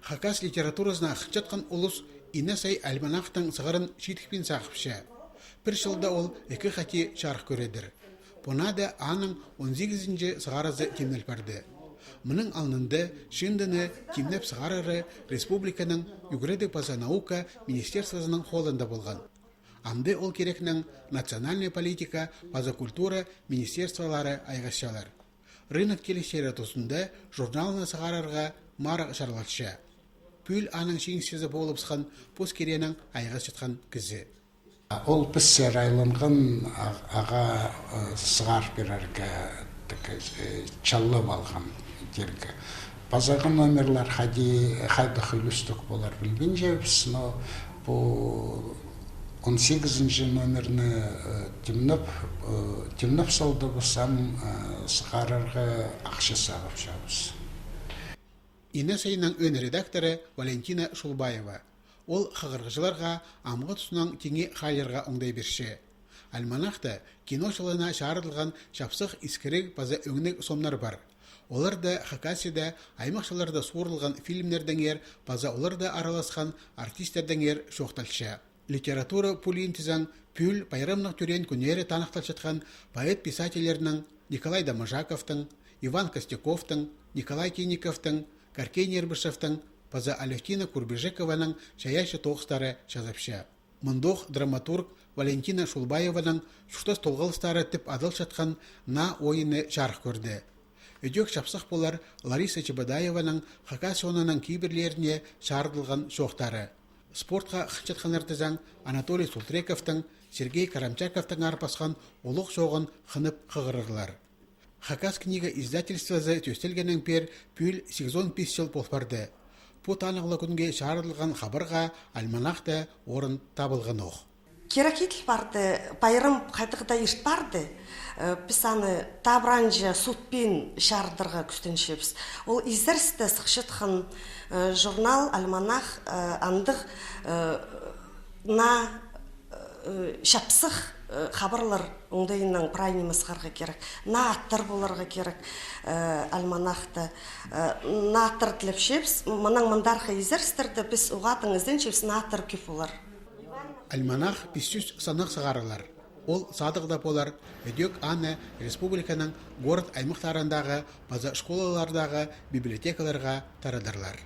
Хакас литературасына ақчатқан улус инесай альманахтың сығырын шитікпен сақыпшы. Бір жылда ол екі қати шарық көредір. Бұнада аның 18-нче сығаразы темнел барды. Мұның алнында шындыны темнеп сығарары республиканың Югреды паза наука министерствосының холында болған. Амды ол керекнің национальная политика, паза культура министерстволары айғашалар. Рынок келешері тұсында журналына сығарарға марық шарлатшы. Пүл аның шеңсізі болып сқан пос керенің айғаш жатқан кізі. Ол піссер айланған аға сығар берерге чаллып алған дергі. Базағы номерлар қайды хүлістік болар білген жебіс, но бұл 18-нче номерні темніп салды бұсам сығарарға ақша сағып жабыз. Инесайның өн редакторы Валентина Шулбаева. Ол қағырғыжыларға амғы тұсынан теңе қайларға оңдай берші. Альманахта киношылына шарылған шапсық искірек база өңнік сомнар бар. Оларда Хакасияда аймақшыларда суырылған фильмдерден ер, база оларда араласқан артистерден ер шоқталшы. Литература пулинтизан пүл байрамнық түрен күнері танықтал жатқан поэт-писательерінің Николай Дамажаковтың, Иван Костяковтың, Николай Тениковтың, Каркей Нербышевтың, паза Алевтина Курбежекованың шаяшы тоғыстары жазапшы. Мұндоқ драматург Валентина Шулбаеваның шуштас толғылыстары тіп адыл жатқан на ойыны жарық көрді. Өдек шапсық болар Лариса Чебадаеваның Хакасионаның кейбірлеріне шарылған шоқтары. Спортқа қынчатқаныртызан Анатолий Султрековтың, Сергей Карамчаковтың арпасқан олық соғын қынып қығырырлар. Хакас книга издательствозы төстелгенің пер пүл 85 жыл болпарды. Бұ танығылы күнге шарылған хабарға альманахта орын табылған оқ. Керакетіл барды, байрам қайтығыда ешт барды. Біз аны табранжа сутпен шардырға күстеншепіз. Ол издерсті сықшытқын журнал, альманах, андық на шапсық хабарлар оңдайынан прайнеміз қарға керек. На аттар боларға керек альманахты. На аттар тіліп шепіз. Мұның мұндарғы издерстерді біз ұғатын ізден шепіз на аттар көп болар. Альманах пистюс санақ сығарылар. Ол садығда болар, өдек аны республиканың город аймақтарындағы, база школалардағы библиотекаларға тарадырлар.